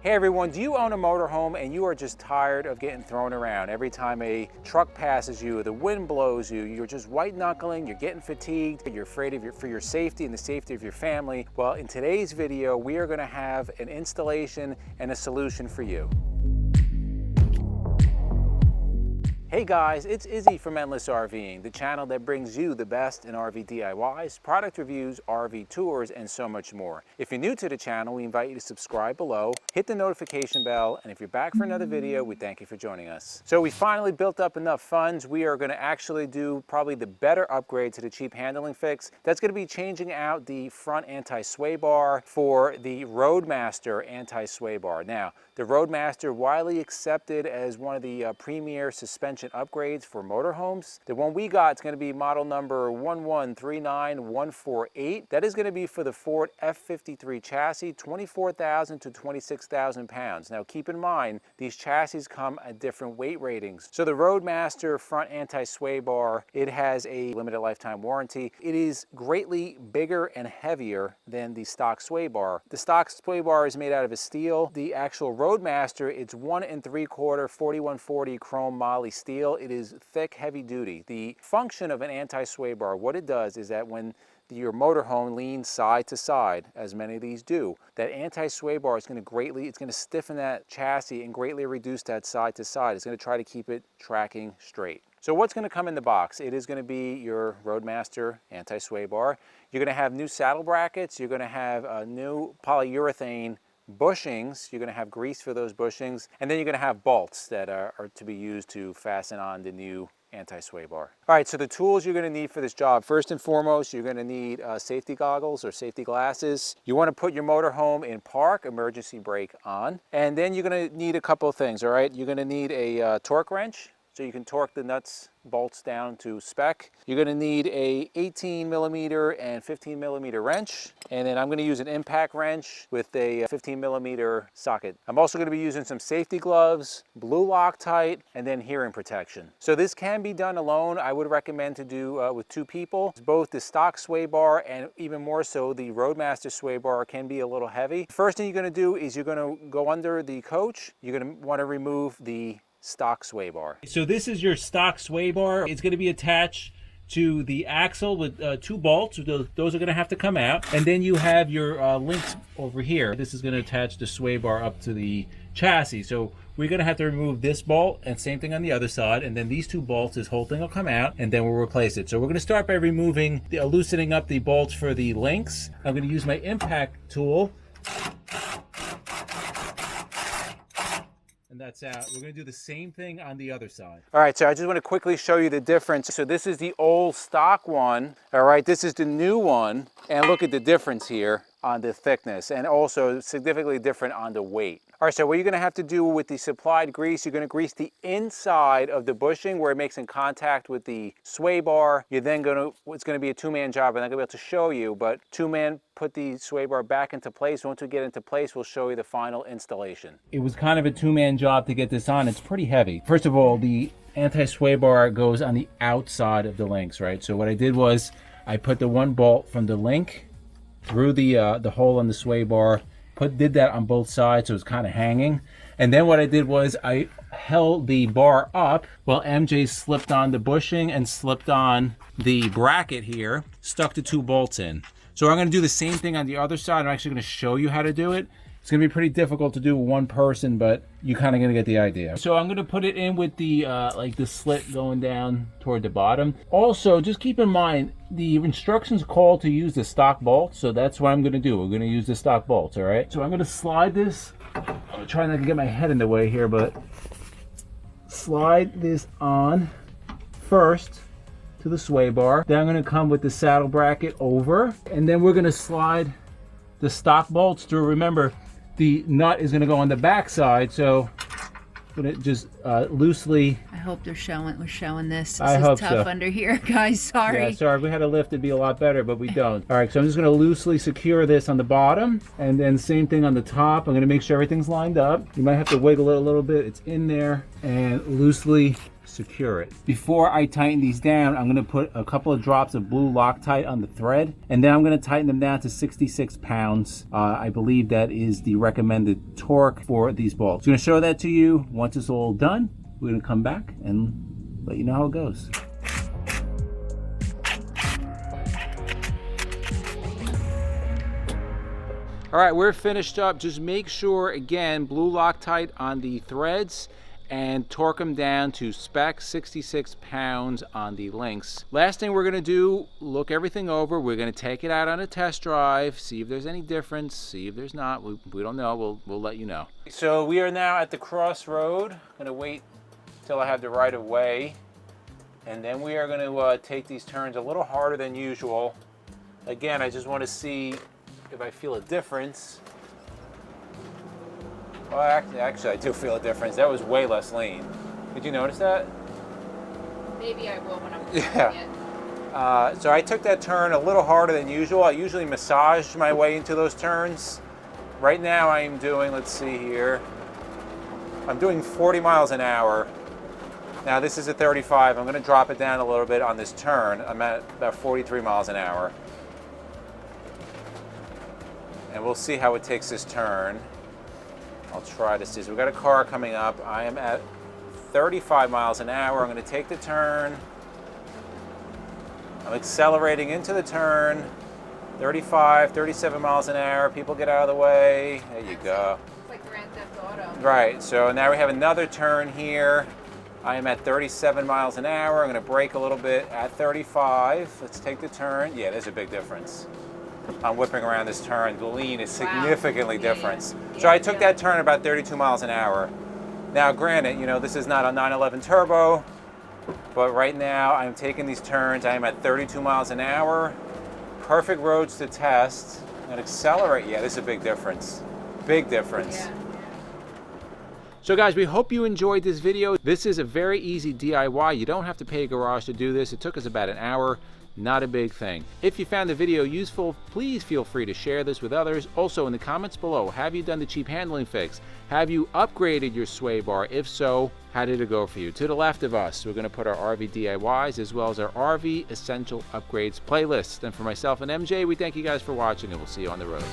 Hey everyone, do you own a motorhome and you are just tired of getting thrown around? Every time a truck passes you, the wind blows you, you're just white knuckling, you're getting fatigued, you're afraid of for your safety and the safety of your family. Well, in today's video, we are gonna have an installation and a solution for you. Hey guys, it's Izzy from Endless RVing, the channel that brings you the best in RV DIYs, product reviews, RV tours, and so much more. If you're new to the channel, we invite you to subscribe below, hit the notification bell, and if you're back for another video, we thank you for joining us. So we finally built up enough funds. We are going to actually do probably the better upgrade to the cheap handling fix. That's going to be changing out the front anti-sway bar for the Roadmaster anti-sway bar. Now, the Roadmaster, widely accepted as one of the premier suspension upgrades for motorhomes. The one we got is going to be model number 1139148. That is going to be for the Ford F53 chassis, 24,000 to 26,000 pounds. Now keep in mind, these chassis come at different weight ratings. So the Roadmaster front anti-sway bar, it has a limited lifetime warranty. It is greatly bigger and heavier than the stock sway bar. The stock sway bar is made out of steel. The actual Roadmaster, it's 1 3/4 4140 chrome moly steel. It is thick, heavy duty. The function of an anti-sway bar, what it does is that when your motorhome leans side to side, as many of these do, that anti-sway bar is going to stiffen that chassis and greatly reduce that side to side. It's going to try to keep it tracking straight. So what's going to come in the box? It is going to be your Roadmaster anti-sway bar. You're going to have new saddle brackets. You're going to have a new polyurethane bushings. You're going to have grease for those bushings, and then you're going to have bolts that are to be used to fasten on the new anti-sway bar. All right, so the tools you're going to need for this job, first and foremost, you're going to need safety goggles or safety glasses. You want to put your motorhome in park, emergency brake on, and then you're going to need a couple of things. All right, you're going to need a torque wrench, so you can torque the nuts, bolts down to spec. You're going to need a 18 millimeter and 15 millimeter wrench, and then I'm going to use an impact wrench with a 15 millimeter socket. I'm also going to be using some safety gloves, blue Loctite, and then hearing protection. So this can be done alone. I would recommend to do with 2 people. Both the stock sway bar and even more so the Roadmaster sway bar can be a little heavy. First thing you're going to do is you're going to go under the coach. You're going to want to remove the stock sway bar. So this is your stock sway bar. It's going to be attached to the axle with 2 bolts. Those are going to have to come out. And then you have your links over here. This is going to attach the sway bar up to the chassis. So we're going to have to remove this bolt, and same thing on the other side. And then these 2 bolts, this whole thing will come out, and then we'll replace it. So we're going to start by loosening up the bolts for the links. I'm going to use my impact tool. And that's out. We're going to do the same thing on the other side. All right, so I just want to quickly show you the difference. So this is the old stock one. All right, this is the new one. And look at the difference here on the thickness, and also significantly different on the weight. All right, so what you're going to have to do with the supplied grease, you're going to grease the inside of the bushing where it makes in contact with the sway bar. You're then it's going to be a 2-man job. I'm not going to be able to show you, but 2-man put the sway bar back into place. Once we get into place, we'll show you the final installation. It was kind of a 2-man job to get this on. It's pretty heavy. First of all, the anti-sway bar goes on the outside of the links, right? So what I did was I put the 1 bolt from the link through the hole on the sway bar, did that on both sides, so it's kind of hanging. And then what I did was I held the bar up while MJ slipped on the bushing and slipped on the bracket here, stuck the 2 bolts in. So I'm going to do the same thing on the other side. I'm actually going to show you how to do it. It's going to be pretty difficult to do with 1 person, but you're kind of going to get the idea. So I'm going to put it in with the like the slit going down toward the bottom. Also, just keep in mind, the instructions call to use the stock bolts, so that's what I'm going to do. We're going to use the stock bolts, all right? So I'm going to slide this. I'm trying not to get my head in the way here, but slide this on first to the sway bar. Then I'm going to come with the saddle bracket over, and then we're going to slide the stock bolts through. Remember, the nut is going to go on the back side, so I'm going to just loosely. I hope we're showing this. I hope so. This is tough under here, guys. Sorry. Yeah, sorry. If we had a lift, it'd be a lot better, but we don't. All right, so I'm just going to loosely secure this on the bottom, and then same thing on the top. I'm going to make sure everything's lined up. You might have to wiggle it a little bit. It's in there, and loosely secure it. Before I tighten these down, I'm going to put a couple of drops of blue Loctite on the thread, and then I'm going to tighten them down to 66 pounds. I believe that is the recommended torque for these bolts. I'm going to show that to you. Once it's all done, we're going to come back and let you know how it goes. All right, we're finished up. Just make sure, again, blue Loctite on the threads and torque them down to spec, 66 pounds on the links. Last thing we're gonna do, look everything over. We're gonna take it out on a test drive, see if there's any difference, see if there's not. We don't know, we'll let you know. So we are now at the crossroad. I'm gonna wait till I have the right of way. And then we are gonna take these turns a little harder than usual. Again, I just wanna see if I feel a difference. Well, actually, I do feel a difference. That was way less lean. Did you notice that? Maybe I will when I'm doing it. So I took that turn a little harder than usual. I usually massage my way into those turns. Right now I'm doing, let's see here, I'm doing 40 miles an hour. Now this is a 35. I'm going to drop it down a little bit on this turn. I'm at about 43 miles an hour. And we'll see how it takes this turn. I'll try to see. So we've got a car coming up. I am at 35 miles an hour. I'm going to take the turn. I'm accelerating into the turn. 35, 37 miles an hour. People get out of the way. There you go. It's like Grand Theft Auto. Right. So now we have another turn here. I am at 37 miles an hour. I'm going to brake a little bit at 35. Let's take the turn. Yeah, there's a big difference. I'm whipping around this turn. The lean is significantly different. Yeah. So I took that turn about 32 miles an hour. Now, granted, you know, this is not a 911 turbo, but right now I'm taking these turns. I am at 32 miles an hour. Perfect roads to test. And accelerate. Yeah, this is a big difference. Big difference. Yeah. So guys, we hope you enjoyed this video. This is a very easy DIY. You don't have to pay a garage to do this. It took us about an hour. Not a big thing. If you found the video useful, please feel free to share this with others. Also in the comments below, have you done the cheap handling fix? Have you upgraded your sway bar? If so, how did it go for you? To the left of us, we're going to put our RV DIYs as well as our RV Essential Upgrades playlist. And for myself and MJ, we thank you guys for watching and we'll see you on the road.